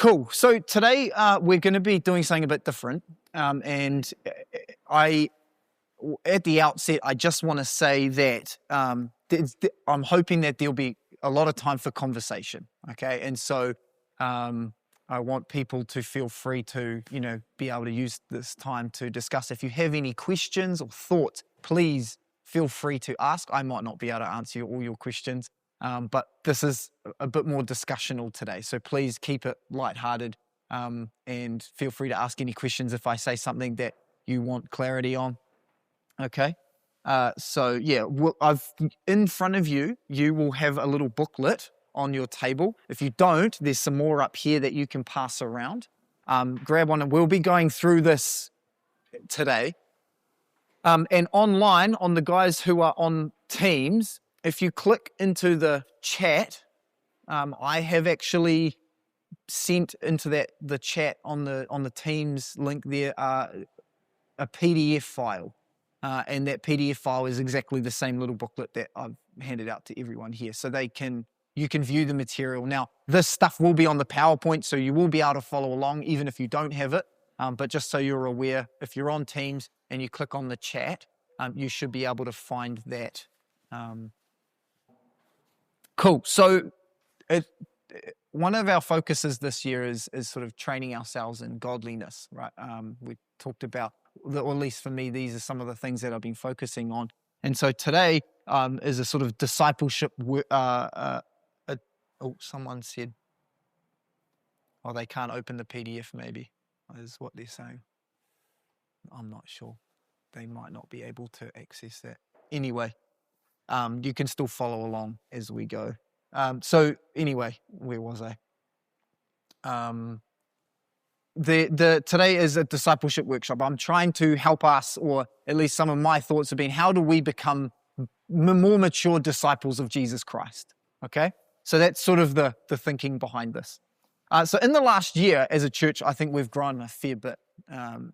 Cool. So today we're going to be doing something a bit different. And at the outset, I just want to say that I'm hoping that there'll be a lot of time for conversation. Okay. And so I want people to feel free to, be able to use this time to discuss. If you have any questions or thoughts, please feel free to ask. I might not be able to answer all your questions. But this is a bit more discussional today, so please keep it lighthearted and feel free to ask any questions if I say something that you want clarity on. Okay, in front of you, you will have a little booklet on your table. If you don't, there's some more up here that you can pass around. Grab one, and we'll be going through this today. And online, on the guys who are on Teams, if you click into the chat, I have actually sent into the chat on the Teams link there a PDF file, and that PDF file is exactly the same little booklet that I've handed out to everyone here, so you can view the material. Now, this stuff will be on the PowerPoint, so you will be able to follow along even if you don't have it. But just so you're aware, if you're on Teams and you click on the chat, you should be able to find that. Cool. So one of our focuses this year is sort of training ourselves in godliness, right? We talked about, or at least for me, these are some of the things that I've been focusing on. And so today is a sort of discipleship. Someone said, they can't open the PDF maybe, is what they're saying. I'm not sure. They might not be able to access that. Anyway. You can still follow along as we go. So anyway, where was I? Today is a discipleship workshop. I'm trying to help us, or at least some of my thoughts have been, how do we become more mature disciples of Jesus Christ? Okay, so that's sort of the thinking behind this. So in the last year as a church, I think we've grown a fair bit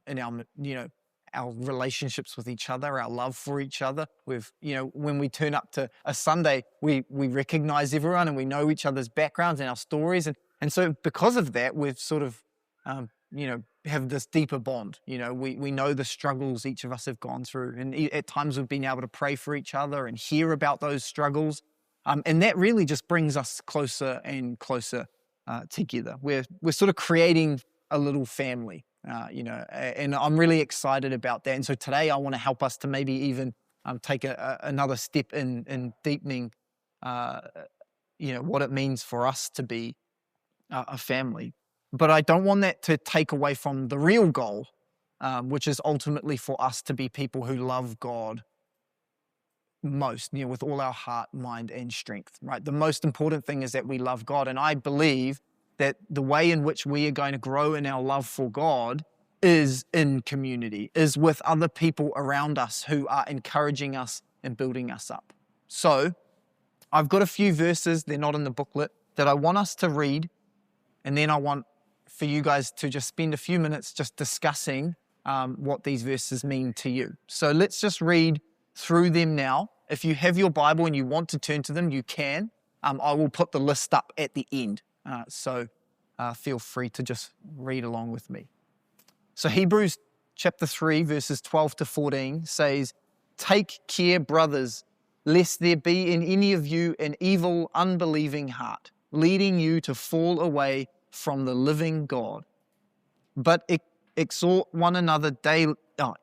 in our relationships with each other, our love for each other. When we turn up to a Sunday, we recognize everyone and we know each other's backgrounds and our stories. And so because of that, we've sort of, have this deeper bond. We know the struggles each of us have gone through. And at times we've been able to pray for each other and hear about those struggles. And that really just brings us closer and closer together. We're sort of creating a little family. And I'm really excited about that. And so today I want to help us to maybe even take another step in deepening, what it means for us to be a family. But I don't want that to take away from the real goal, which is ultimately for us to be people who love God most, with all our heart, mind, and strength, right? The most important thing is that we love God. And I believe that the way in which we are going to grow in our love for God is in community, is with other people around us who are encouraging us and building us up. So I've got a few verses, they're not in the booklet, that I want us to read, and then I want for you guys to just spend a few minutes just discussing what these verses mean to you. So let's just read through them now. If you have your Bible and you want to turn to them, you can. I will put the list up at the end. So feel free to just read along with me. So Hebrews chapter 3, verses 12 to 14 says, "Take care, brothers, lest there be in any of you an evil, unbelieving heart, leading you to fall away from the living God. But exhort one another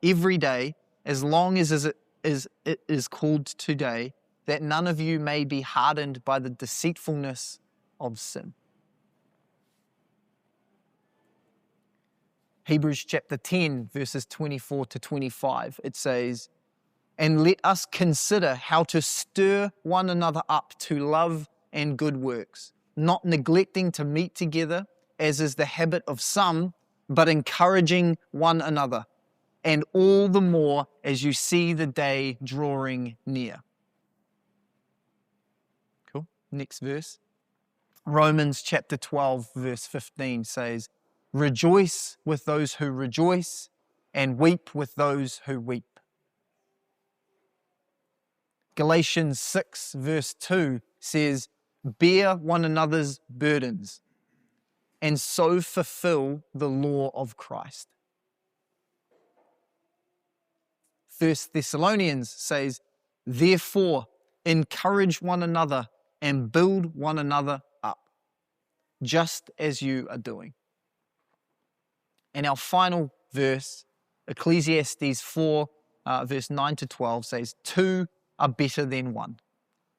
every day, as long as it is called today, that none of you may be hardened by the deceitfulness of sin." Hebrews chapter 10, verses 24 to 25, it says, "And let us consider how to stir one another up to love and good works, not neglecting to meet together, as is the habit of some, but encouraging one another, and all the more as you see the day drawing near." Cool. Next verse. Romans chapter 12, verse 15 says, "Rejoice with those who rejoice, and weep with those who weep." Galatians 6, verse 2 says, "Bear one another's burdens." and so fulfill the law of Christ. 1 Thessalonians says, therefore, encourage one another and build one another up, just as you are doing. And our final verse, Ecclesiastes 4, verse 9 to 12 says, two are better than one,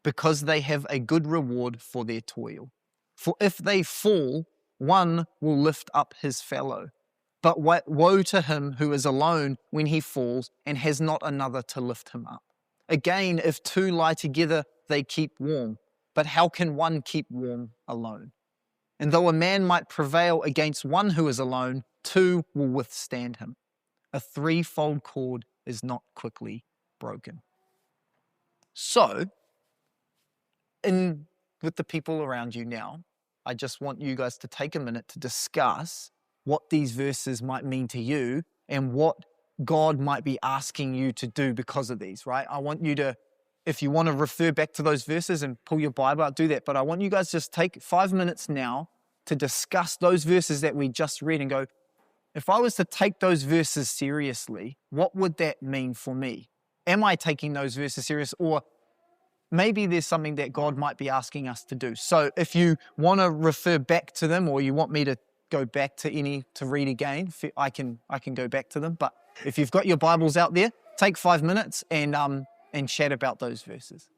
because they have a good reward for their toil. For if they fall, one will lift up his fellow. But woe to him who is alone when he falls and has not another to lift him up. Again, if two lie together, they keep warm. But how can one keep warm alone? And though a man might prevail against one who is alone, two will withstand him. A threefold cord is not quickly broken. So, with the people around you now, I just want you guys to take a minute to discuss what these verses might mean to you and what God might be asking you to do because of these, right? I want you to, if you want to refer back to those verses and pull your Bible out, do that. But I want you guys to just take 5 minutes now to discuss those verses that we just read and go, if I was to take those verses seriously, what would that mean for me? Am I taking those verses serious, or maybe there's something that God might be asking us to do? So if you want to refer back to them, or you want me to go back to read again, I can go back to them. But if you've got your Bibles out there, take 5 minutes and chat about those verses.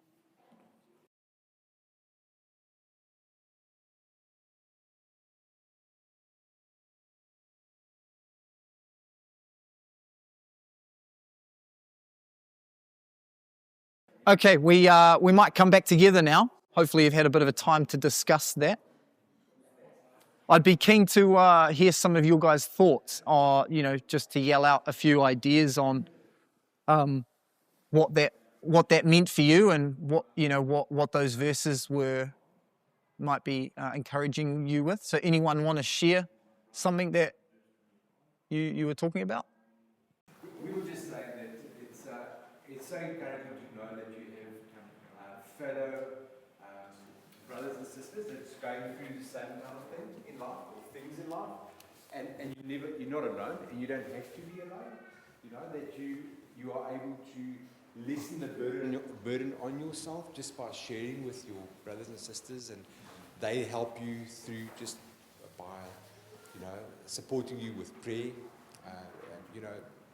Okay, we might come back together now. Hopefully you've had a bit of a time to discuss that. I'd be keen to hear some of your guys' thoughts, or just to yell out a few ideas on what that meant for you, and what those verses might be encouraging you with. So anyone want to share something that you were talking about? We were just saying that it's so encouraging to know that you have fellow brothers and sisters that's going through the same kind of thing in life, or things in life, and you're not alone, and you don't have to be alone. That you are able to lessen the burden on yourself just by sharing with your brothers and sisters, and they help you through just by supporting you with prayer,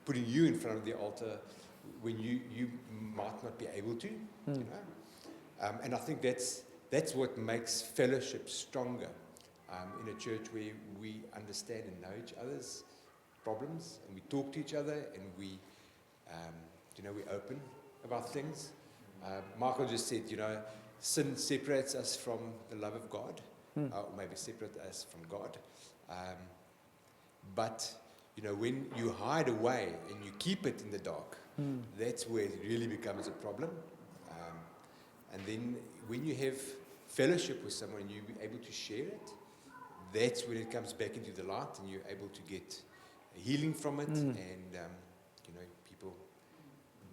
putting you in front of the altar when you might not be able to, and I think that's what makes fellowship stronger in a church where we understand and know each other's problems, and we talk to each other, and we we're open about things. Michael just said, sin separates us from the love of God, or maybe separate us from God, but when you hide away and you keep it in the dark, that's where it really becomes a problem. And then when you have fellowship with someone and you're able to share it, that's when it comes back into the light, and you're able to get healing from it, and people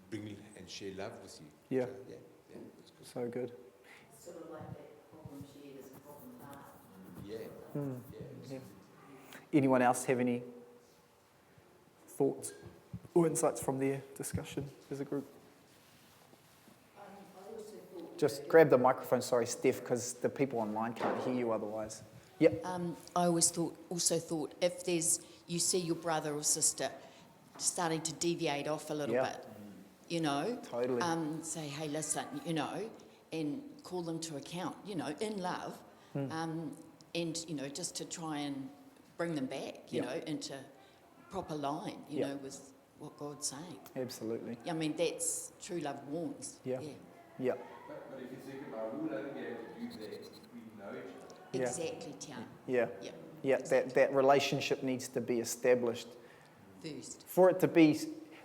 bring and share love with you. Yeah. So, it's good. So good. It's sort of like that problem shared is a problem half. Yeah. Anyone else have any thoughts or insights from their discussion as a group? I also thought Just grab the microphone, sorry, Steph, because the people online can't hear you otherwise. Yep. I also thought if you see your brother or sister starting to deviate off a little bit, Totally. say, hey, listen, and call them to account, in love, and just to try and bring them back, into proper line, with what God's saying. Absolutely. I mean, that's true love warns. Yeah. But if you think about it, we will only be able to do that if we know each other. Yeah. Exactly, Tian. Yeah. That relationship needs to be established. First. For it to be,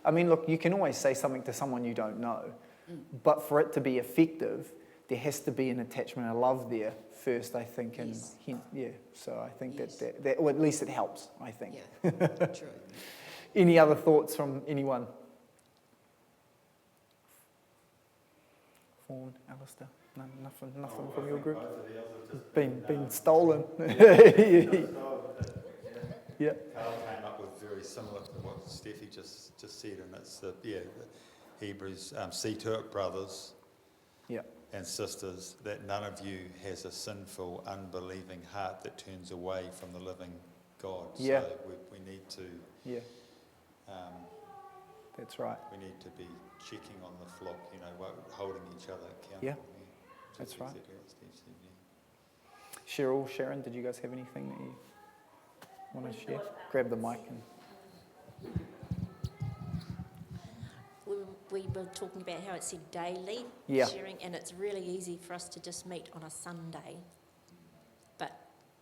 look, you can always say something to someone you don't know, but for it to be effective, there has to be an attachment and love there first, I think. And Yes. so I think that, or at least it helps, I think. Yeah, true. Any other thoughts from anyone? Fawn, Alistair? Nothing from your group? Been stolen. Yeah. Carl came up with very similar to what Steffi just said, and it's the Hebrews, see to it, brothers Yeah. and sisters, that none of you has a sinful, unbelieving heart that turns away from the living God. Yeah. So we need to, Yeah. That's right. we need to be checking on the flock, holding each other accountable. Yeah. Which That's is right. exactly what Steve said, yeah. Cheryl, Sharon, did you guys have anything that you want to share? Grab the mic. We were talking about how it said daily sharing, and it's really easy for us to just meet on a Sunday, but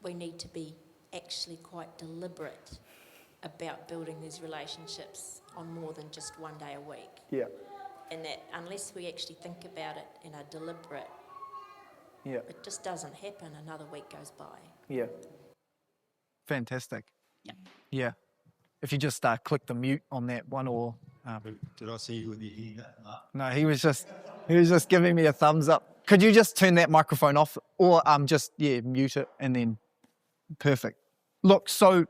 we need to be actually quite deliberate about building these relationships on more than just one day a week. Yeah. And that unless we actually think about it in a deliberate, it just doesn't happen. Another week goes by. Yeah. Fantastic. Yeah. Yeah. If you just click the mute on that one, or Did I see you with your hand up? no, he was just giving me a thumbs up. Could you just turn that microphone off, or just mute it, and then perfect. Look, so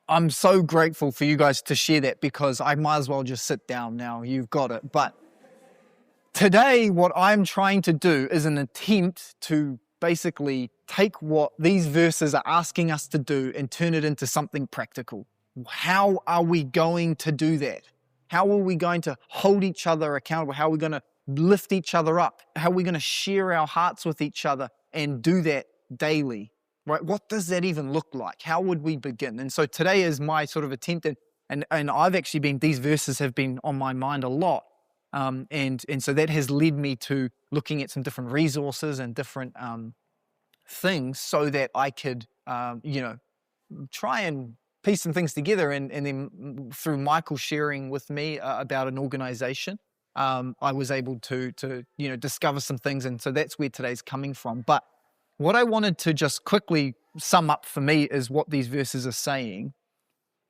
I'm so grateful for you guys to share that, because I might as well just sit down now. You've got it. But today, what I'm trying to do is an attempt to basically take what these verses are asking us to do and turn it into something practical. How are we going to do that? How are we going to hold each other accountable? How are we going to lift each other up? How are we going to share our hearts with each other and do that daily? Right? What does that even look like? How would we begin? And so today is my sort of attempt, and I've actually these verses have been on my mind a lot. And so that has led me to looking at some different resources and different things, so that I could, try and piece some things together. And then through Michael sharing with me about an organization, I was able to discover some things. And so that's where today's coming from. But what I wanted to just quickly sum up for me is what these verses are saying.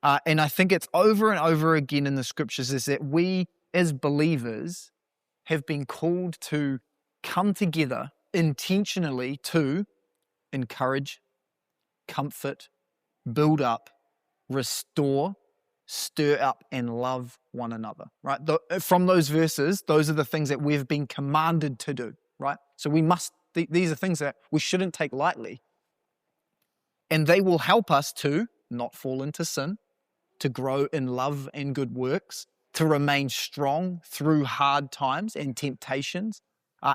And I think it's over and over again in the scriptures, is that we as believers have been called to come together intentionally to encourage, comfort, build up, restore, stir up, and love one another, right? From those verses, those are the things that we've been commanded to do, right? So we must, these are things that we shouldn't take lightly. And they will help us to not fall into sin, to grow in love and good works, to remain strong through hard times and temptations,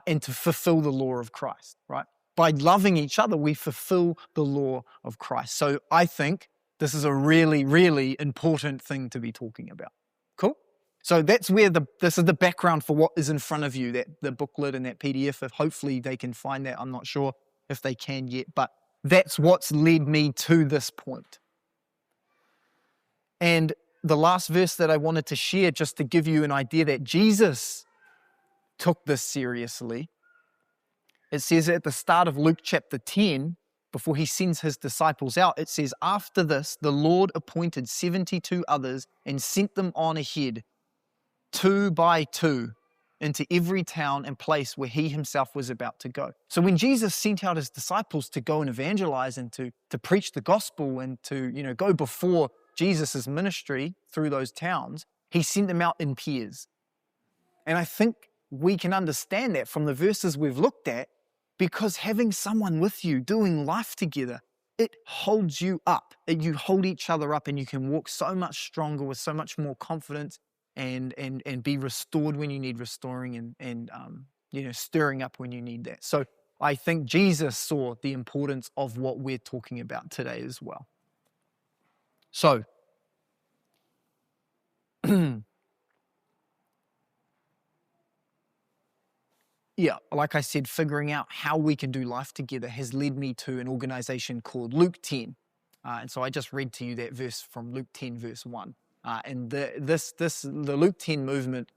and to fulfill the law of Christ, right? By loving each other, we fulfill the law of Christ. So I think this is a really, really important thing to be talking about. Cool? So that's where this is the background for what is in front of you, that the booklet and that PDF. If hopefully they can find that. I'm not sure if they can yet, but that's what's led me to this point. And the last verse that I wanted to share, just to give you an idea that Jesus took this seriously, it says at the start of Luke chapter 10, before he sends his disciples out, it says, after this, the Lord appointed 72 others and sent them on ahead, 2 by 2, into every town and place where he himself was about to go. So when Jesus sent out his disciples to go and evangelize and to preach the gospel and to go before Jesus' ministry through those towns, he sent them out in pairs. And I think we can understand that from the verses we've looked at, because having someone with you doing life together, it holds you up. You hold each other up, and you can walk so much stronger with so much more confidence and be restored when you need restoring and stirring up when you need that. So I think Jesus saw the importance of what we're talking about today as well. So, like I said, figuring out how we can do life together has led me to an organization called Luke 10. And so I just read to you that verse from Luke 10, verse 1. And the Luke 10 movement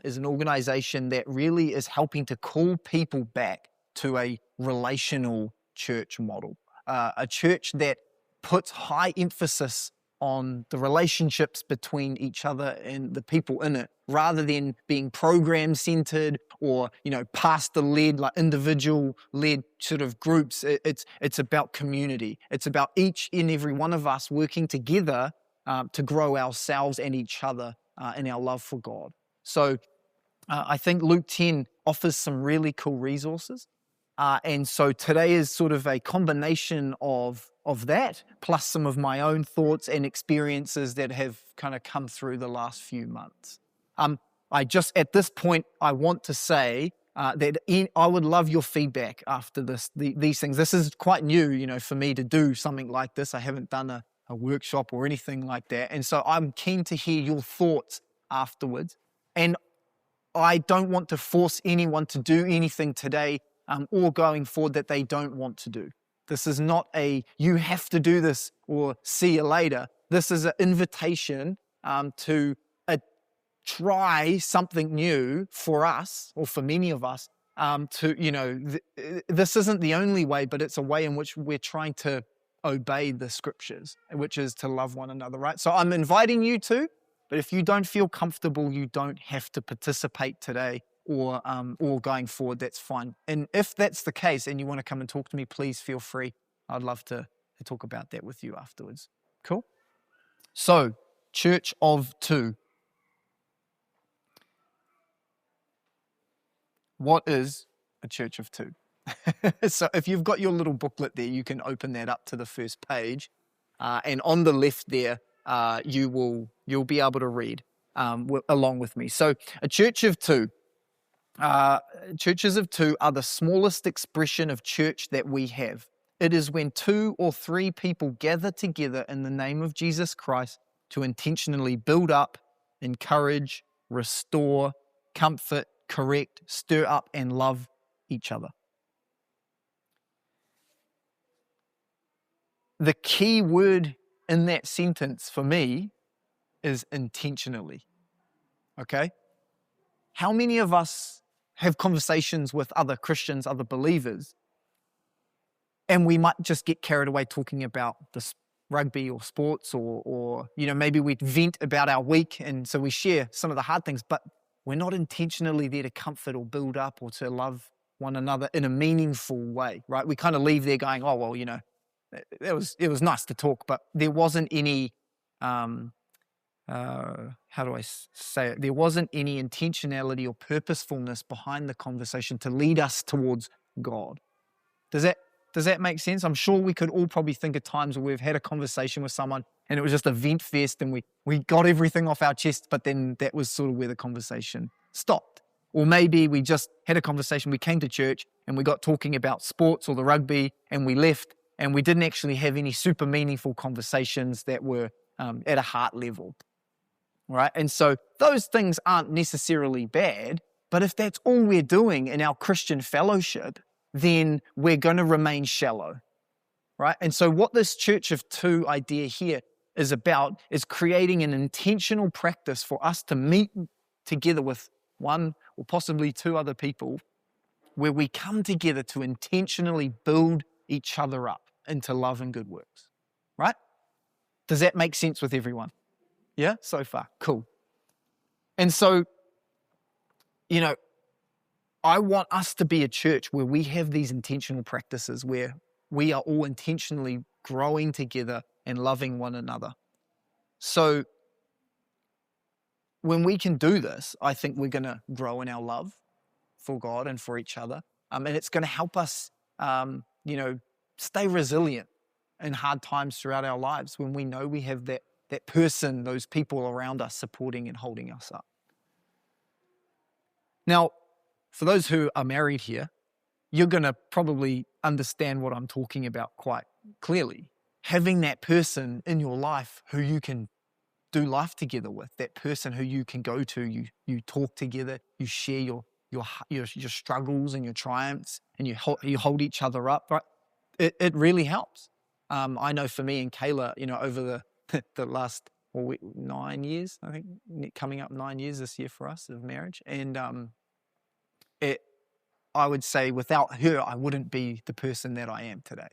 is an organization that really is helping to call people back to a relational church model, a church that puts high emphasis on the relationships between each other and the people in it, rather than being program-centered or, pastor-led, like individual-led sort of groups. It's about community. It's about each and every one of us working together to grow ourselves and each other in our love for God. So I think Luke 10 offers some really cool resources. And so today is sort of a combination of that, plus some of my own thoughts and experiences that have kind of come through the last few months. At this point, I want to say that I would love your feedback after these things. This is quite new, for me to do something like this. I haven't done a workshop or anything like that. And so I'm keen to hear your thoughts afterwards. And I don't want to force anyone to do anything today or going forward that they don't want to do. This is not you have to do this or see you later. This is an invitation to try something new for us, or for many of us, this isn't the only way, but it's a way in which we're trying to obey the scriptures, which is to love one another, right? So I'm inviting you to, but if you don't feel comfortable, you don't have to participate today or going forward, that's fine. And if that's the case and you want to come and talk to me, please feel free. I'd love to talk about that with you afterwards. Cool? So, Church of Two. What is a church of two? So if you've got your little booklet there, you can open that up to the first page. And on the left there, you'll be able to read along with me. So a church of two. Churches of two are the smallest expression of church that we have. It is when 2 or 3 people gather together in the name of Jesus Christ to intentionally build up, encourage, restore, comfort, correct, stir up, and love each other. The key word in that sentence for me is intentionally. Okay? How many of us have conversations with other Christians, other believers, and we might just get carried away talking about this rugby or sports or maybe we vent about our week, and so we share some of the hard things, but we're not intentionally there to comfort or build up or to love one another in a meaningful way, right? We kind of leave there going, oh, well, it was nice to talk, but there wasn't any, how do I say it? There wasn't any intentionality or purposefulness behind the conversation to lead us towards God. Does that make sense? I'm sure we could all probably think of times where we've had a conversation with someone and it was just a vent fest and we got everything off our chest, but then that was sort of where the conversation stopped. Or maybe we just had a conversation, we came to church and we got talking about sports or the rugby and we left and we didn't actually have any super meaningful conversations that were at a heart level, right? And so those things aren't necessarily bad, but if that's all we're doing in our Christian fellowship, then we're going to remain shallow, right? And so what this church of two idea here is about is creating an intentional practice for us to meet together with 1 or possibly 2 other people where we come together to intentionally build each other up into love and good works, right? Does that make sense with everyone? Yeah, so far? Cool. And so, I want us to be a church where we have these intentional practices where we are all intentionally growing together and loving one another. So when we can do this, I think we're going to grow in our love for God and for each other. And it's going to help us, stay resilient in hard times throughout our lives when we know we have that person, those people around us supporting and holding us up. Now, for those who are married here, you're going to probably understand what I'm talking about quite clearly. Having that person in your life who you can do life together with, that person who you can go to, you talk together, you share your struggles and your triumphs, and you hold each other up, right? It really helps. I know for me and Kayla, over the last 9 years, I think, coming up 9 years this year for us of marriage, and I would say without her, I wouldn't be the person that I am today.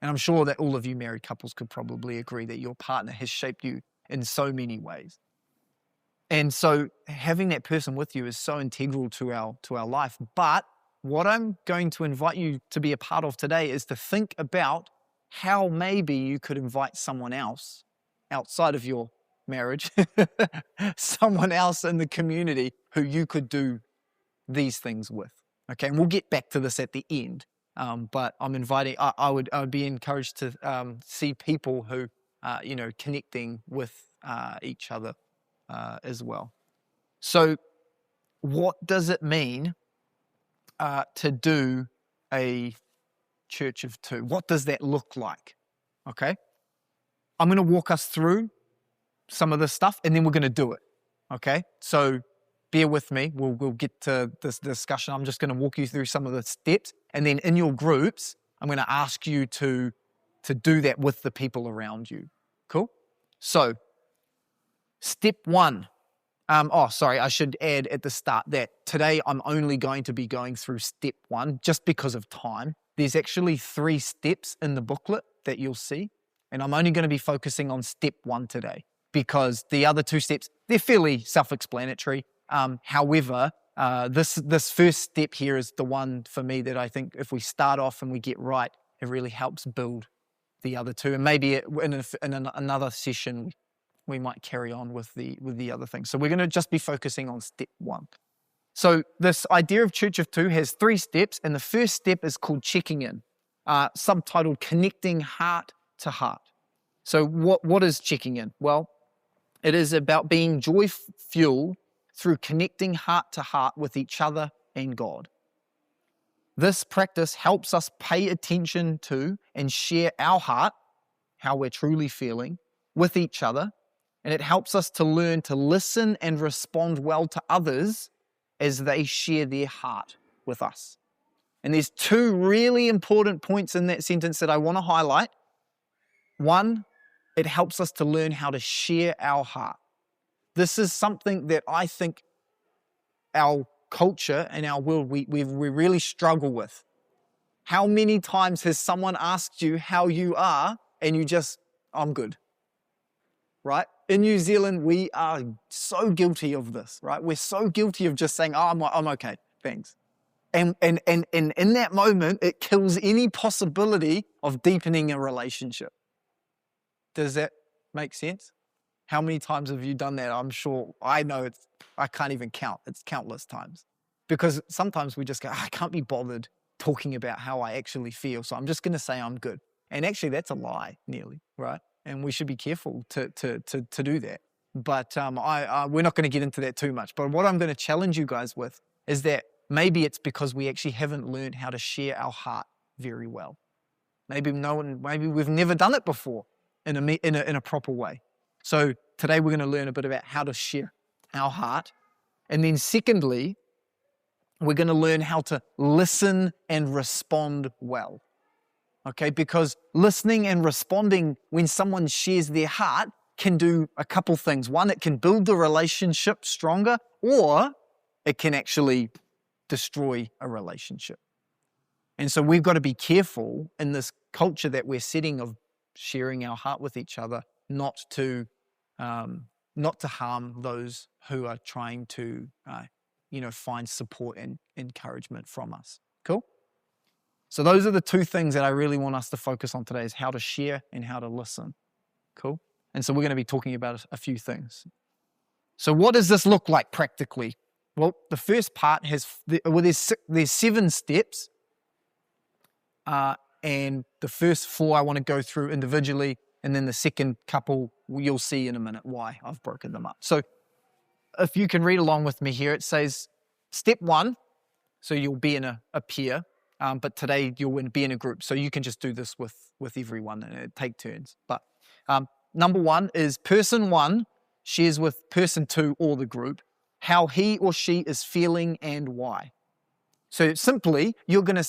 And I'm sure that all of you married couples could probably agree that your partner has shaped you in so many ways. And so having that person with you is so integral to our life. But what I'm going to invite you to be a part of today is to think about how maybe you could invite someone else outside of your marriage, someone else in the community who you could do these things with. Okay, and we'll get back to this at the end. But I'm inviting. I would be encouraged to see people who, connecting with each other as well. So, what does it mean to do a church of two? What does that look like? Okay, I'm going to walk us through some of this stuff, and then we're going to do it. Okay, so bear with me. We'll get to this discussion. I'm just going to walk you through some of the steps, and then in your groups, I'm going to ask you to do that with the people around you. Cool? So, step one. I should add at the start that today I'm only going to be going through step one just because of time. There's actually 3 steps in the booklet that you'll see, and I'm only going to be focusing on step 1 today because the other 2 steps, they're fairly self-explanatory. However, this first step here is the one for me that I think if we start off and we get right, it really helps build the other 2. And maybe in another session, we might carry on with the other things. So we're going to just be focusing on step 1. So this idea of Church of Two has 3 steps, and the first step is called checking in, subtitled Connecting Heart to Heart. So what is checking in? Well, it is about being joy-fueled through connecting heart to heart with each other and God. This practice helps us pay attention to and share our heart, how we're truly feeling, with each other, and it helps us to learn to listen and respond well to others as they share their heart with us. And there's 2 really important points in that sentence that I want to highlight. 1, it helps us to learn how to share our heart. This is something that I think our culture and our world, we really struggle with. How many times has someone asked you how you are and you just, I'm good, right? In New Zealand, we are so guilty of this, right? We're so guilty of just saying, oh, I'm okay, thanks. And in that moment, it kills any possibility of deepening a relationship. Does that make sense? How many times have you done that? I'm sure, I know I can't even count. It's countless times. Because sometimes we just go, I can't be bothered talking about how I actually feel, so I'm just going to say I'm good. And actually, that's a lie, nearly, right? And we should be careful to do that. But we're not going to get into that too much. But what I'm going to challenge you guys with is that maybe it's because we actually haven't learned how to share our heart very well. Maybe we've never done it before in a proper way. So today we're going to learn a bit about how to share our heart. And then secondly, we're going to learn how to listen and respond well. Okay, because listening and responding when someone shares their heart can do a couple things. 1, it can build the relationship stronger, or it can actually destroy a relationship. And so we've got to be careful in this culture that we're setting of sharing our heart with each other, not to harm those who are trying to, find support and encouragement from us. Cool? So those are the 2 things that I really want us to focus on today, is how to share and how to listen. Cool? And so we're going to be talking about a few things. So what does this look like practically? Well, the first part there's 7 steps. And the first 4 I want to go through individually, and then the second couple you'll see in a minute why I've broken them up. So if you can read along with me here, it says step 1, so you'll be in a peer. But today you'll be in a group, so you can just do this with everyone and take turns. But number 1 is person 1 shares with person 2 or the group how he or she is feeling and why. So simply, you're going to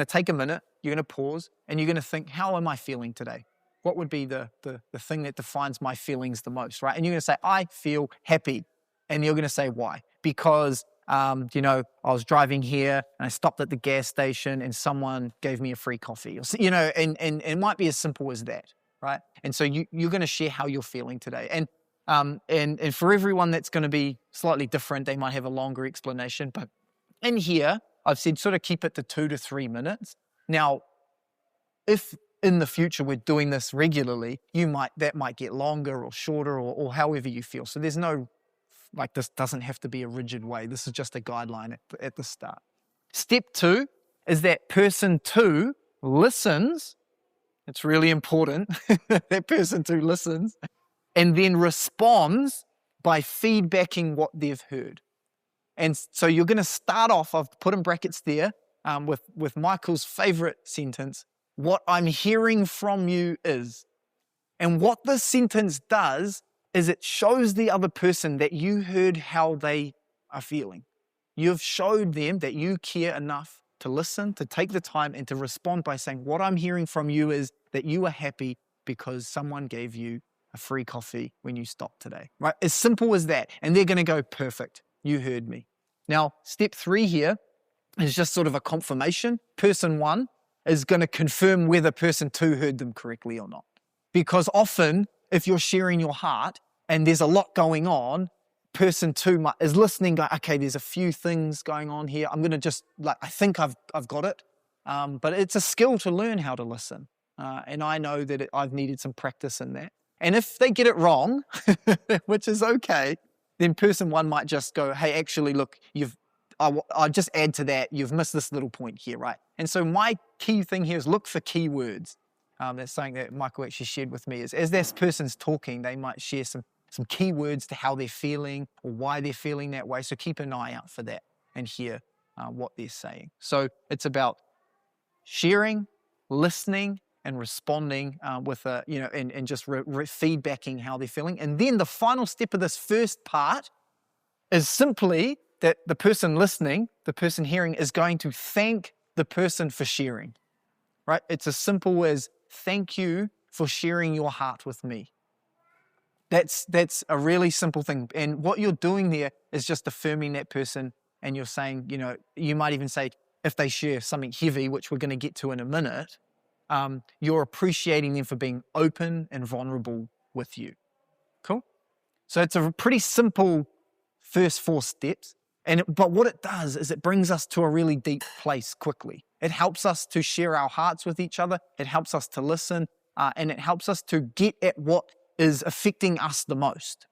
take a minute, you're going to pause, and you're going to think, how am I feeling today? What would be the thing that defines my feelings the most, right? And you're going to say, I feel happy. And you're going to say, why? Because I was driving here and I stopped at the gas station and someone gave me a free coffee, or, and it might be as simple as that, right? And so you're going to share how you're feeling today. And for everyone that's going to be slightly different, they might have a longer explanation. But in here, I've said sort of keep it to 2 to 3 minutes. Now, if in the future we're doing this regularly, that might get longer or shorter or however you feel. So there's no, this doesn't have to be a rigid way. This is just a guideline at the start. Step 2 is that person 2 listens. It's really important that person 2 listens and then responds by feedbacking what they've heard. And so you're going to start off, I've put in brackets there, with Michael's favorite sentence, what I'm hearing from you is. And what this sentence does is it shows the other person that you heard how they are feeling. You've showed them that you care enough to listen, to take the time, and to respond by saying, what I'm hearing from you is that you are happy because someone gave you a free coffee when you stopped today, right? As simple as that. And they're going to go, perfect, you heard me. Now, step 3 here is just sort of a confirmation. Person 1 is going to confirm whether person 2 heard them correctly or not. Because often, if you're sharing your heart and there's a lot going on, person 2 is listening, going, okay, there's a few things going on here. I'm going to just, I think I've got it. But it's a skill to learn how to listen. And I know that I've needed some practice in that. And if they get it wrong, which is okay, then person 1 might just go, hey, actually, look, I'll just add to that, you've missed this little point here, right? And so my key thing here is look for key words. That's something that Michael actually shared with me is as this person's talking, they might share some key words to how they're feeling or why they're feeling that way. So keep an eye out for that and hear what they're saying. So it's about sharing, listening, and responding with and just feedbacking how they're feeling. And then the final step of this first part is simply that the person listening, the person hearing, is going to thank the person for sharing, right? It's as simple as thank you for sharing your heart with me. That's a really simple thing. And what you're doing there is just affirming that person, and you're saying, you might even say, if they share something heavy, which we're going to get to in a minute, you're appreciating them for being open and vulnerable with you. Cool? So it's a pretty simple first 4 steps. But what it does is it brings us to a really deep place quickly. It helps us to share our hearts with each other. It helps us to listen, and it helps us to get at what is affecting us the most.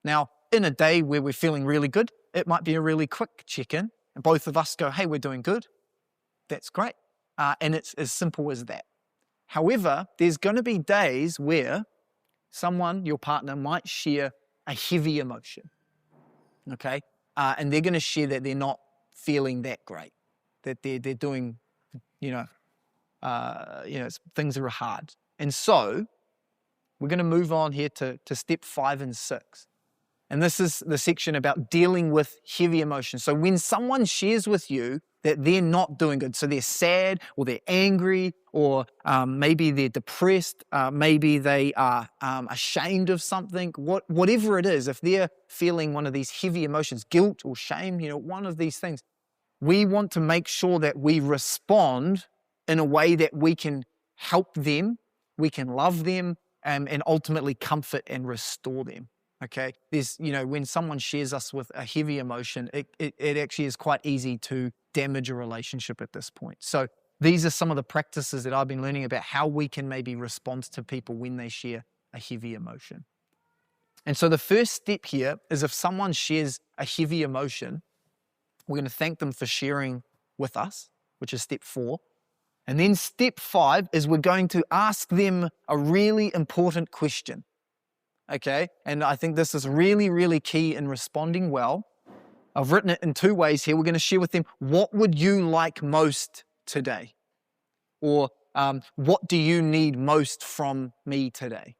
Now, in a day where we're feeling really good, it might be a really quick check-in, and both of us go, hey, we're doing good. That's great. And it's as simple as that. However, there's going to be days where someone, your partner, might share a heavy emotion, okay? And they're going to share that they're not feeling that great, that they're doing, things are hard. And so we're going to move on here to step 5 and 6. And this is the section about dealing with heavy emotions. So when someone shares with you that they're not doing good, so they're sad or they're angry or maybe they're depressed, maybe they are ashamed of something, whatever it is, if they're feeling one of these heavy emotions, guilt or shame, one of these things, we want to make sure that we respond in a way that we can help them, we can love them, and ultimately comfort and restore them. Okay, there's, when someone shares us with a heavy emotion, it actually is quite easy to damage a relationship at this point. So these are some of the practices that I've been learning about how we can maybe respond to people when they share a heavy emotion. And so the first step here is if someone shares a heavy emotion, we're going to thank them for sharing with us, which is step 4. And then step 5 is we're going to ask them a really important question. Okay, and I think this is really, really key in responding well. I've written it in 2 ways here. We're going to share with them, what would you like most today? Or what do you need most from me today?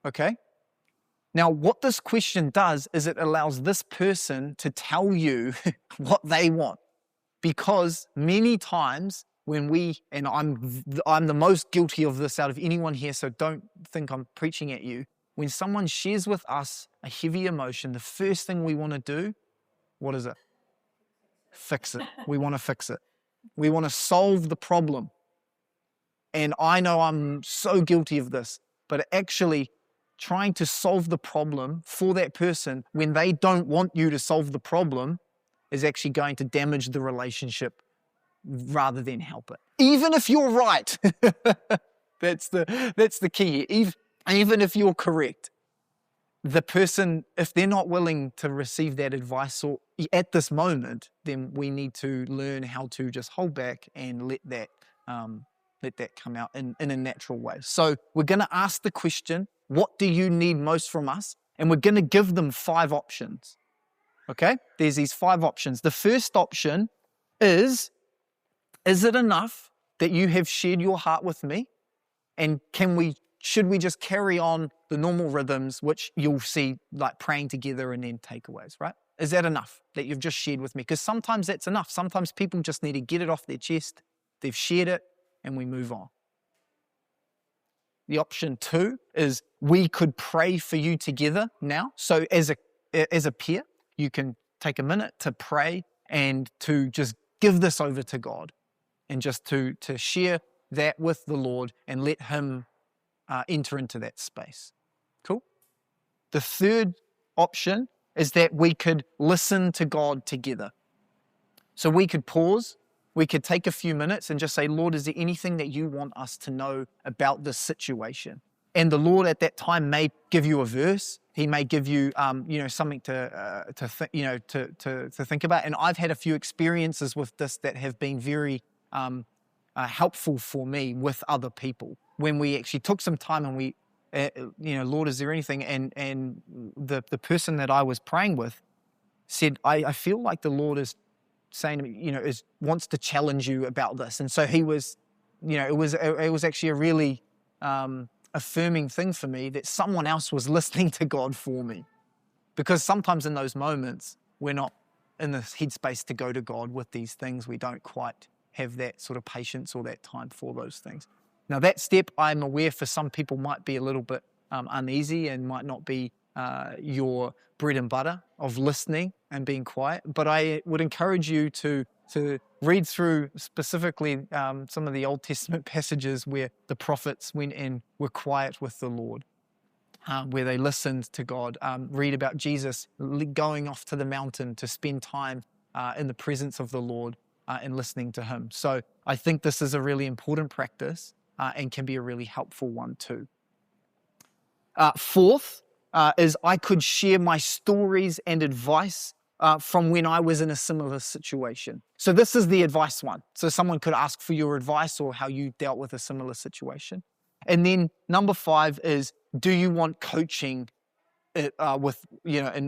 Okay? Now, what this question does is it allows this person to tell you what they want. Because many times when and I'm the most guilty of this out of anyone here, so don't think I'm preaching at you. When someone shares with us a heavy emotion, the first thing we want to do, what is it? fix it. We want to fix it. We want to solve the problem. And I know I'm so guilty of this, but actually trying to solve the problem for that person when they don't want you to solve the problem is actually going to damage the relationship rather than help it. Even if you're right. That's the key here. Even if you're correct, the person, if they're not willing to receive that advice or at this moment, then we need to learn how to just hold back and let that come out in a natural way. So we're going to ask the question, what do you need most from us? And we're going to give them 5 options. Okay? There's these 5 options. The first option is it enough that you have shared your heart with me? And should we just carry on the normal rhythms, which you'll see like praying together and then takeaways, right? Is that enough that you've just shared with me? Because sometimes that's enough. Sometimes people just need to get it off their chest. They've shared it and we move on. The option 2 is we could pray for you together now. So as a peer, you can take a minute to pray and to just give this over to God and just to share that with the Lord and let Him enter into that space. Cool? The third option is that we could listen to God together. So we could pause, we could take a few minutes and just say, Lord, is there anything that you want us to know about this situation? And the Lord at that time may give you a verse. He may give you, something to think about. And I've had a few experiences with this that have been very helpful for me with other people. When we actually took some time and we, Lord, is there anything? And the person that I was praying with said, I feel like the Lord is saying to me, wants to challenge you about this. And so he was, it was actually a really affirming thing for me that someone else was listening to God for me. Because sometimes in those moments, we're not in the headspace to go to God with these things. We don't quite have that sort of patience or that time for those things. Now that step, I'm aware for some people might be a little bit uneasy and might not be your bread and butter of listening and being quiet. But I would encourage you to read through specifically some of the Old Testament passages where the prophets went and were quiet with the Lord, where they listened to God. Read about Jesus going off to the mountain to spend time in the presence of the Lord and listening to Him. So I think this is a really important practice and can be a really helpful one too. Fourth is I could share my stories and advice from when I was in a similar situation. So this is the advice one. So someone could ask for your advice or how you dealt with a similar situation. And then number 5 is, do you want coaching in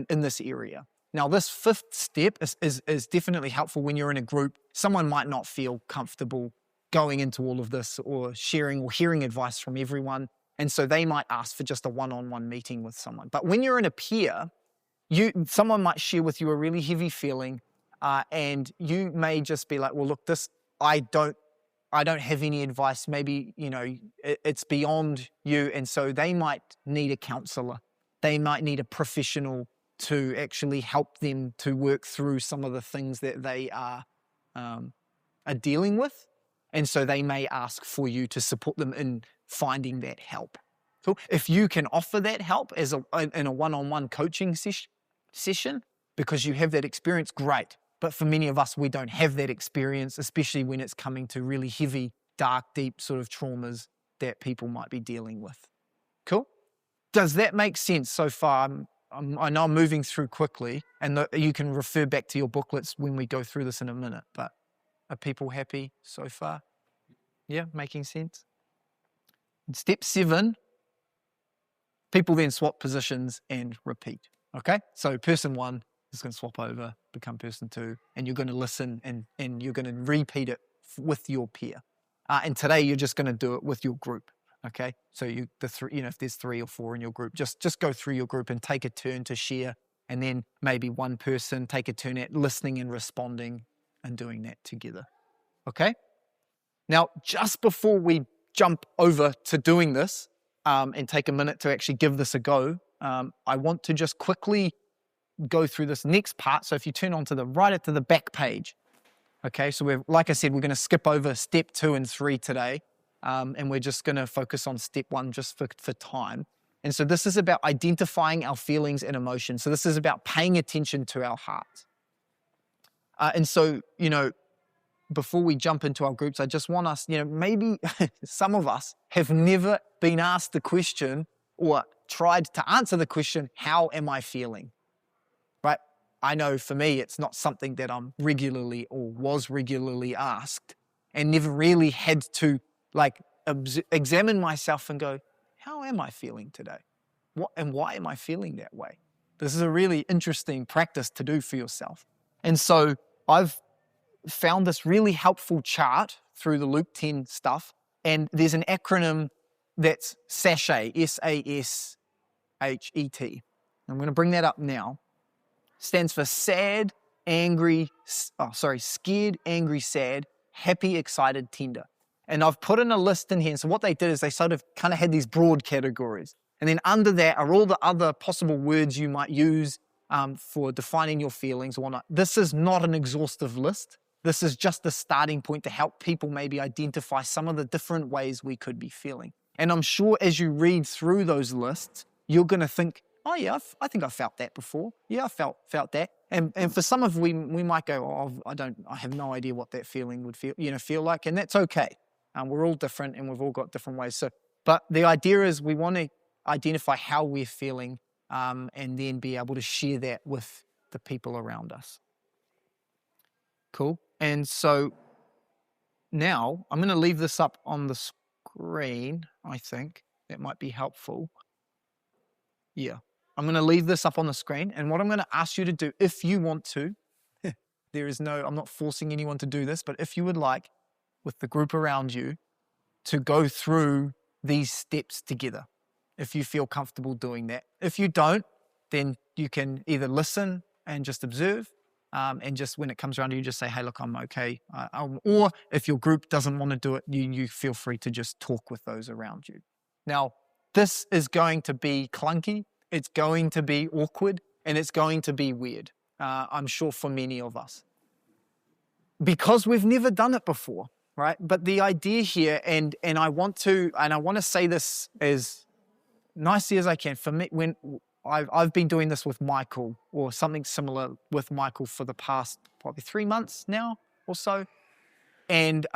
this area? Now this 5th step is definitely helpful when you're in a group. Someone might not feel comfortable going into all of this or sharing or hearing advice from everyone. And so they might ask for just a one-on-one meeting with someone. But when you're in a peer, someone might share with you a really heavy feeling, and you may just be like, well, look, I don't have any advice. Maybe, it's beyond you. And so they might need a counselor. They might need a professional to actually help them to work through some of the things that they are dealing with. And so they may ask for you to support them in finding that help. So if you can offer that help in a one-on-one coaching session, because you have that experience, great. But for many of us, we don't have that experience, especially when it's coming to really heavy, dark, deep sort of traumas that people might be dealing with. Cool? Does that make sense so far? I know I'm moving through quickly, and you can refer back to your booklets when we go through this in a minute, but are people happy so far? Yeah, making sense? And step 7, people then swap positions and repeat, okay? So person 1 is going to swap over, become person 2, and you're going to listen and you're going to repeat it with your peer. And today you're just going to do it with your group, okay? So if there's 3 or 4 in your group, just go through your group and take a turn to share, and then maybe one person take a turn at listening and responding and doing that together, okay? Now, just before we jump over to doing this and take a minute to actually give this a go, I want to just quickly go through this next part. So if you turn on to the right to the back page, okay, so like I said, we're going to skip over step 2 and 3 today, and we're just going to focus on step 1 just for time. And so this is about identifying our feelings and emotions. So this is about paying attention to our hearts. And so, before we jump into our groups, I just want us, maybe some of us have never been asked the question or tried to answer the question, how am I feeling? Right? I know for me, it's not something that I'm regularly or was regularly asked, and never really had to examine myself and go, how am I feeling today? And why am I feeling that way? This is a really interesting practice to do for yourself. And so I've found this really helpful chart through the Luke 10 stuff, and there's an acronym that's SASHET, SASHET. I'm going to bring that up now. Stands for scared, angry, sad, happy, excited, tender. And I've put in a list in here. And so what they did is they sort of kind of had these broad categories. And then under that are all the other possible words you might use for defining your feelings or whatnot. This is not an exhaustive list. This is just the starting point to help people maybe identify some of the different ways we could be feeling. And I'm sure as you read through those lists, you're going to think, oh yeah, I think I felt that before. Yeah, I felt that. And for some of we might go, oh, I have no idea what that feeling would feel like, and that's okay. We're all different, and we've all got different ways. So, but the idea is we want to identify how we're feeling, and then be able to share that with the people around us. Cool. And so now I'm going to leave this up on the screen. I think that might be helpful. Yeah. I'm going to leave this up on the screen, and what I'm going to ask you to do, if you want to, I'm not forcing anyone to do this, but if you would like, with the group around you, to go through these steps together, if you feel comfortable doing that. If you don't, then you can either listen and just observe, and just when it comes around to you, just say, hey, look, I'm okay. Or if your group doesn't want to do it, you feel free to just talk with those around you. Now, this is going to be clunky. It's going to be awkward, and it's going to be weird, I'm sure, for many of us, because we've never done it before, right? But the idea here, and I want to say this as nicely as I can. For me, when I've been doing this with Michael, or something similar with Michael, for the past probably 3 months now or so, and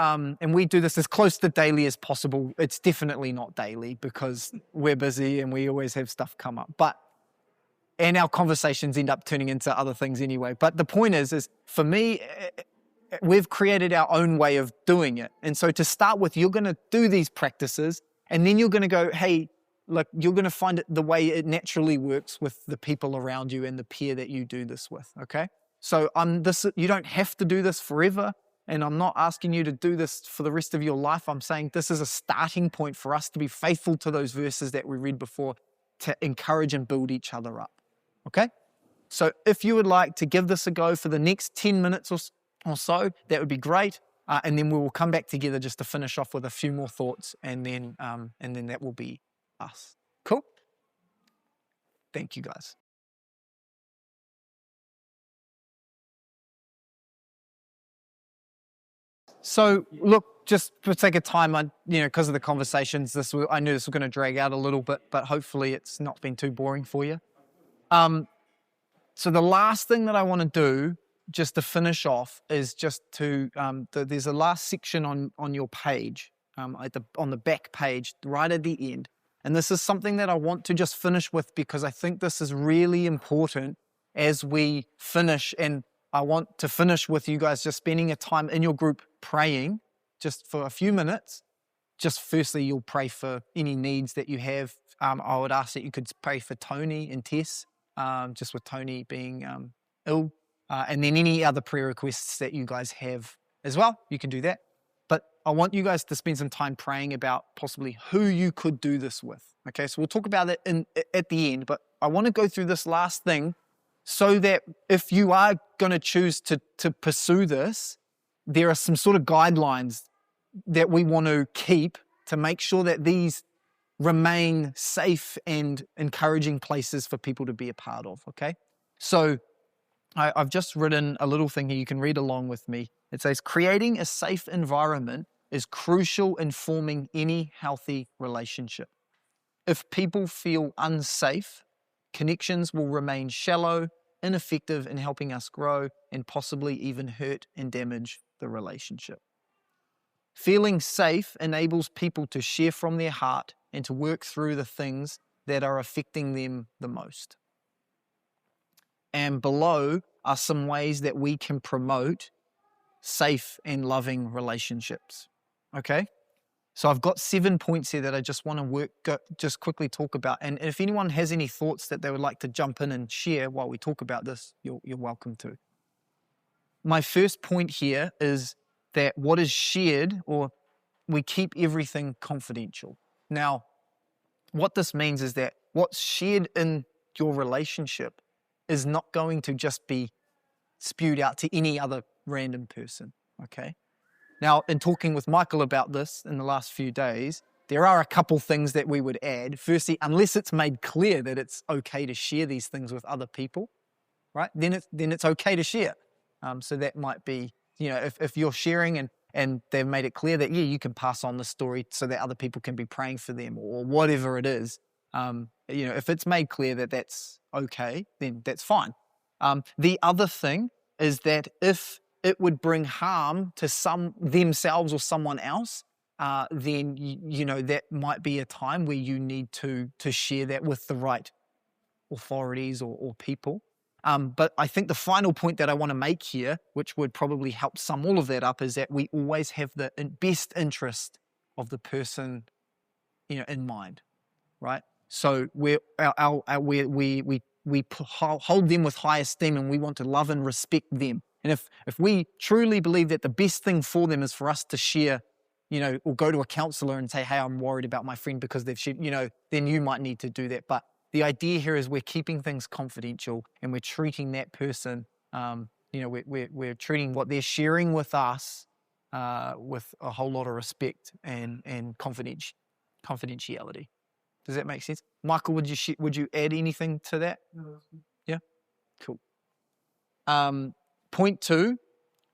we do this as close to daily as possible. It's definitely not daily because we're busy and we always have stuff come up. And our conversations end up turning into other things anyway. But the point is for me, we've created our own way of doing it. And so to start with, you're going to do these practices, and then you're going to go, hey, look, you're going to find it the way it naturally works with the people around you and the peer that you do this with, okay? So you don't have to do this forever, and I'm not asking you to do this for the rest of your life. I'm saying this is a starting point for us to be faithful to those verses that we read before, to encourage and build each other up, okay? So if you would like to give this a go for the next 10 minutes or so, that would be great. And then we will come back together just to finish off with a few more thoughts, and then that will be us. Cool? Thank you, guys. So, look, just for sake of time, because of the conversations, I knew this was going to drag out a little bit, but hopefully it's not been too boring for you. So the last thing that I want to do, just to finish off, is just to, there's a last section on your page, on the back page, right at the end. And this is something that I want to just finish with, because I think this is really important as we finish. And I want to finish with you guys just spending a time in your group praying just for a few minutes. Just firstly, you'll pray for any needs that you have. I would ask that you could pray for Tony and Tess, just with Tony being ill. And then any other prayer requests that you guys have as well, you can do that. But I want you guys to spend some time praying about possibly who you could do this with. Okay, so we'll talk about it at the end, but I want to go through this last thing so that if you are going to choose to pursue this, there are some sort of guidelines that we want to keep to make sure that these remain safe and encouraging places for people to be a part of, okay? So I've just written a little thing here. You can read along with me. It says, creating a safe environment is crucial in forming any healthy relationship. If people feel unsafe, connections will remain shallow, ineffective in helping us grow, and possibly even hurt and damage the relationship. Feeling safe enables people to share from their heart and to work through the things that are affecting them the most. And below are some ways that we can promote safe and loving relationships. Okay? So I've got 7 points here that I just want to just quickly talk about. And if anyone has any thoughts that they would like to jump in and share while we talk about this, you're welcome to. My first point here is that what is shared, or we keep everything confidential. Now, what this means is that what's shared in your relationship is not going to just be spewed out to any other random person, okay? Now, in talking with Michael about this in the last few days, there are a couple things that we would add. Firstly, unless it's made clear that it's okay to share these things with other people, right? Then it's okay to share. So that might be, if you're sharing and they've made it clear that, you can pass on the story so that other people can be praying for them or whatever it is. If it's made clear that that's okay, then that's fine. The other thing is that if it would bring harm to themselves or someone else, then that might be a time where you need to share that with the right authorities or people. But I think the final point that I want to make here, which would probably help sum all of that up, is that we always have the best interest of the person, in mind, right? So we hold them with high esteem, and we want to love and respect them. And if we truly believe that the best thing for them is for us to share, or go to a counselor and say, hey, I'm worried about my friend because they've shared, then you might need to do that. But the idea here is we're keeping things confidential, and we're treating that person, we're treating what they're sharing with us with a whole lot of respect and confidentiality. Does that make sense? Michael, would you add anything to that? No. Yeah? Cool. Point 2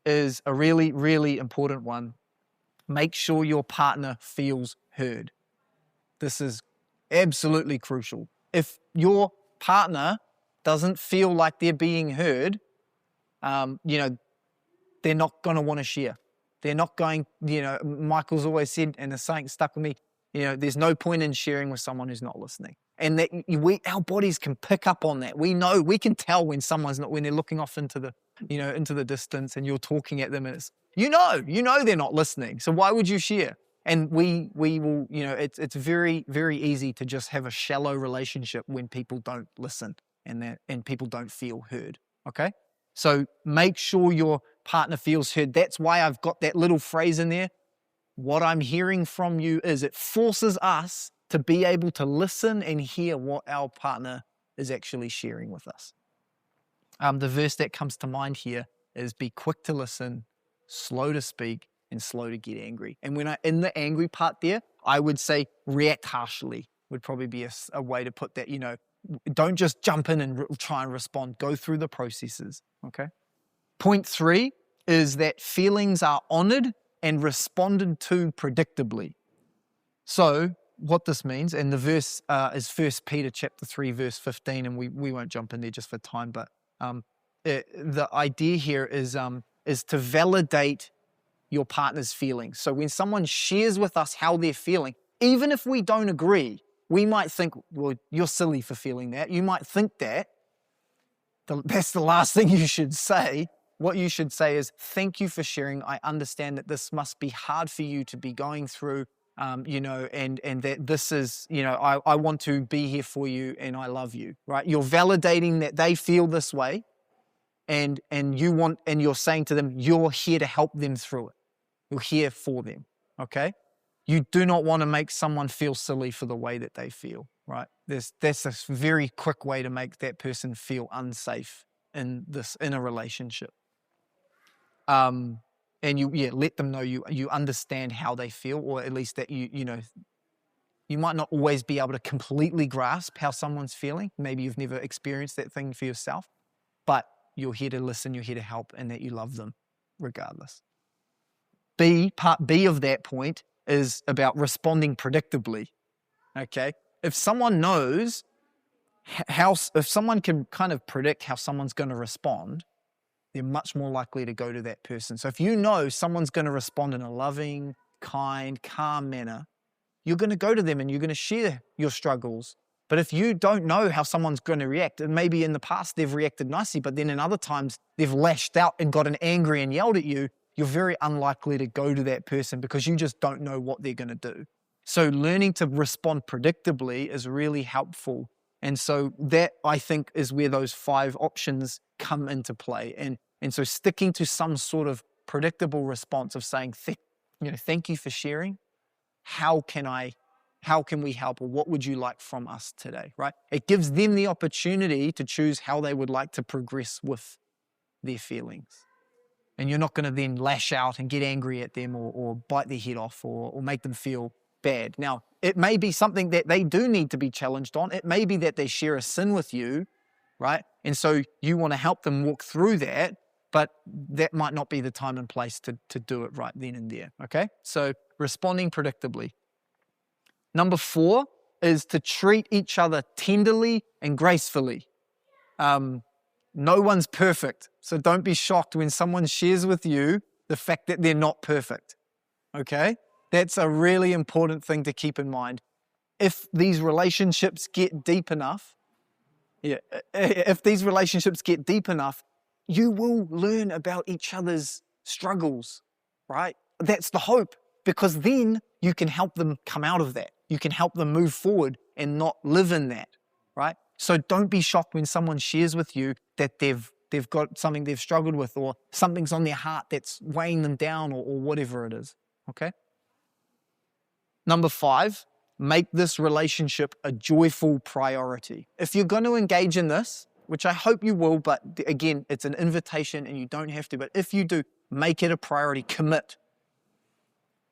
is a really, really important one. Make sure your partner feels heard. This is absolutely crucial. If your partner doesn't feel like they're being heard, they're not going to want to share. They're not going, Michael's always said, and there's something stuck with me, there's no point in sharing with someone who's not listening. And that our bodies can pick up on that. We can tell when someone's not, when they're looking off into the distance and you're talking at them and it's, they're not listening. So why would you share? And we will, it's very, very easy to just have a shallow relationship when people don't listen and people don't feel heard. Okay? So make sure your partner feels heard. That's why I've got that little phrase in there. What I'm hearing from you is, it forces us to be able to listen and hear what our partner is actually sharing with us. The verse that comes to mind here is, be quick to listen, slow to speak, and slow to get angry. And when in the angry part there, I would say react harshly would probably be a way to put that. Don't just jump in and try and respond. Go through the processes, okay? Point 3 is that feelings are honored and responded to predictably. So what this means, and the verse is 1 Peter chapter 3, verse 15, and we won't jump in there just for time, but the idea here is to validate your partner's feelings. So when someone shares with us how they're feeling, even if we don't agree, we might think, well, you're silly for feeling that. You might think that. That's the last thing you should say. What you should say is, thank you for sharing. I understand that this must be hard for you to be going through, and that this is, I want to be here for you and I love you, right? You're validating that they feel this way and you're saying to them, you're here to help them through it. You're here for them, okay? You do not want to make someone feel silly for the way that they feel, right? That's a very quick way to make that person feel unsafe in a relationship. And let them know you understand how they feel, or at least that you might not always be able to completely grasp how someone's feeling. Maybe you've never experienced that thing for yourself, but you're here to listen, you're here to help, and that you love them regardless. Part B of that point is about responding predictably, okay? If someone knows if someone can kind of predict how someone's going to respond, they're much more likely to go to that person. So if you know someone's going to respond in a loving, kind, calm manner, you're going to go to them and you're going to share your struggles. But if you don't know how someone's going to react, and maybe in the past they've reacted nicely, but then in other times they've lashed out and gotten angry and yelled at you, you're very unlikely to go to that person because you just don't know what they're going to do. So learning to respond predictably is really helpful. And so that, I think, is where those 5 options come into play. And so sticking to some sort of predictable response of saying, thank you for sharing. How can we help, or what would you like from us today, right? It gives them the opportunity to choose how they would like to progress with their feelings. And you're not going to then lash out and get angry at them or bite their head off or make them feel bad. Now, it may be something that they do need to be challenged on. It may be that they share a sin with you, right? And so you want to help them walk through that, but that might not be the time and place to do it right then and there, okay? So responding predictably. Number 4 is to treat each other tenderly and gracefully. No one's perfect, so don't be shocked when someone shares with you the fact that they're not perfect, okay? That's a really important thing to keep in mind. If these relationships get deep enough, you will learn about each other's struggles, right? That's the hope, because then you can help them come out of that. You can help them move forward and not live in that, right? So don't be shocked when someone shares with you that they've got something they've struggled with, or something's on their heart that's weighing them down, or whatever it is, okay? Number 5, make this relationship a joyful priority. If you're going to engage in this, which I hope you will, but again, it's an invitation and you don't have to, but if you do, make it a priority, commit.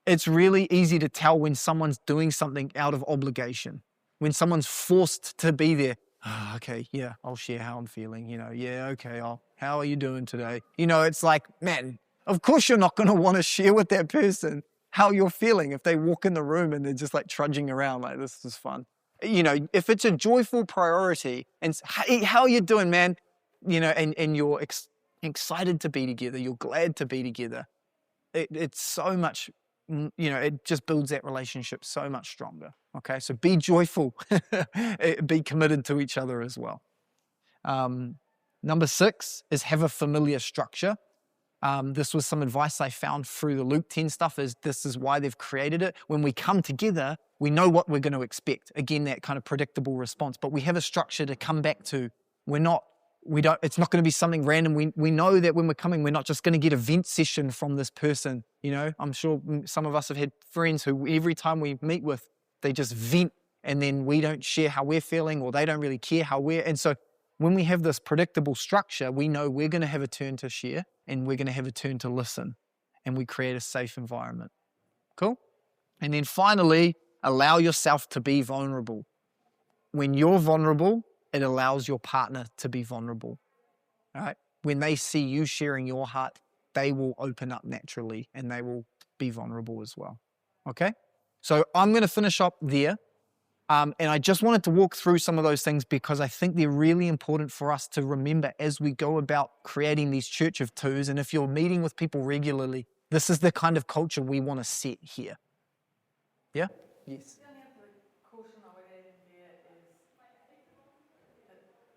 It's really easy to tell when someone's doing something out of obligation, when someone's forced to be there. Oh, okay, yeah, I'll share how I'm feeling, yeah, okay, how are you doing today? It's like, man, of course you're not going to want to share with that person how you're feeling if they walk in the room and they're just like trudging around like, this is fun. If it's a joyful priority and, hey, how are you doing, man? And you're excited to be together, you're glad to be together. It's so much, it just builds that relationship so much stronger. Okay, so be joyful, be committed to each other as well. Number 6 is have a familiar structure. This was some advice I found through the Luke 10 stuff. This is why they've created it. When we come together, we know what we're going to expect. Again, that kind of predictable response. But we have a structure to come back to. It's not going to be something random. We know that when we're coming, we're not just going to get a vent session from this person. I'm sure some of us have had friends who every time we meet with, they just vent, and then we don't share how we're feeling, or they don't really care how and so when we have this predictable structure, we know we're going to have a turn to share and we're going to have a turn to listen, and we create a safe environment. Cool? And then finally, allow yourself to be vulnerable. When you're vulnerable, it allows your partner to be vulnerable. All right? When they see you sharing your heart, they will open up naturally and they will be vulnerable as well. Okay? So I'm going to finish up there. And I just wanted to walk through some of those things because I think they're really important for us to remember as we go about creating these church of twos. And if you're meeting with people regularly, this is the kind of culture we want to set here. Yeah? Yes. The only other caution I would add in there is that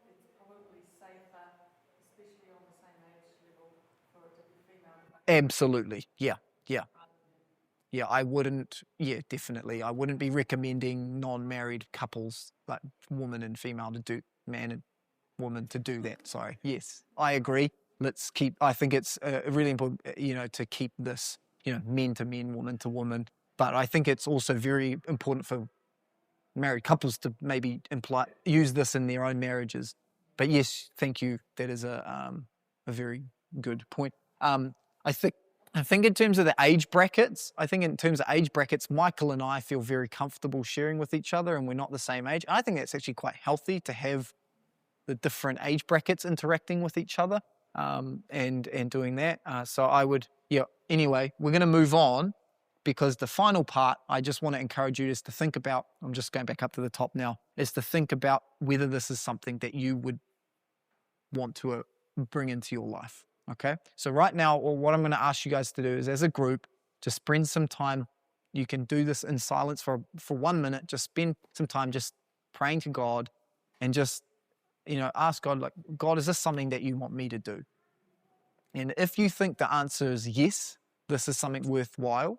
it's probably safer, especially on the same age level, for it to be female. Absolutely. Yeah. Yeah, I wouldn't, definitely. I wouldn't be recommending non-married couples, like woman and female to do, man and woman to do that. Sorry. Yes, I agree. I think it's really important, to keep this, men to men, woman to woman. But I think it's also very important for married couples to maybe use this in their own marriages. But yes, thank you. That is a very good point. I think in terms of the age brackets, Michael and I feel very comfortable sharing with each other, and we're not the same age. I think that's actually quite healthy to have the different age brackets interacting with each other and doing that. So I would, anyway, we're going to move on because the final part, I just want to encourage you is to think about, I'm just going back up to the top now, is to think about whether this is something that you would want to bring into your life, okay? So right now, what I'm going to ask you guys to do is as a group, just spend some time. You can do this in silence for 1 minute. Just spend some time just praying to God and just, ask God, like, God, is this something that you want me to do? And if you think the answer is yes, this is something worthwhile,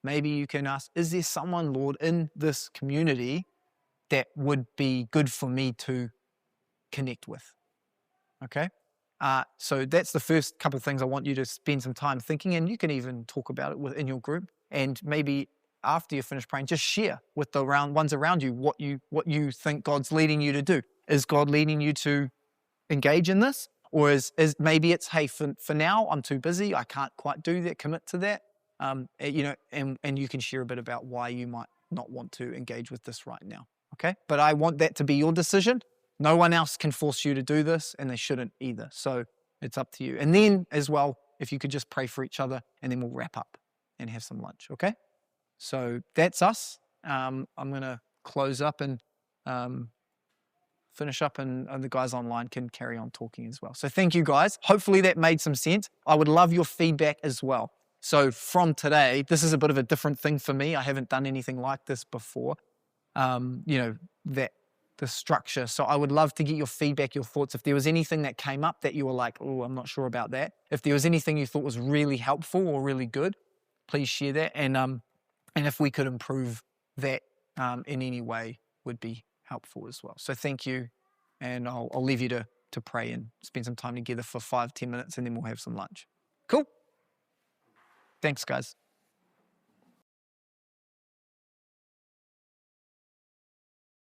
maybe you can ask, is there someone, Lord, in this community that would be good for me to connect with? Okay? So that's the first couple of things I want you to spend some time thinking, and you can even talk about it within your group. And maybe after you finish praying, just share with the ones around you what you think God's leading you to do. Is God leading you to engage in this? Or is maybe it's, hey, for now, I'm too busy. I can't quite do that, commit to that. And you can share a bit about why you might not want to engage with this right now. Okay? But I want that to be your decision. No one else can force you to do this, and they shouldn't either. So it's up to you. And then as well, if you could just pray for each other, and then we'll wrap up and have some lunch, okay? So that's us. I'm going to close up and finish up, and the guys online can carry on talking as well. So thank you, guys. Hopefully that made some sense. I would love your feedback as well. So from today, this is a bit of a different thing for me. I haven't done anything like this before, the structure. So I would love to get your feedback, your thoughts. If there was anything that came up that you were like, oh, I'm not sure about that. If there was anything you thought was really helpful or really good, please share that. And if we could improve that in any way, would be helpful as well. So thank you. And I'll leave you to pray and spend some time together for 5-10 minutes, and then we'll have some lunch. Cool. Thanks, guys.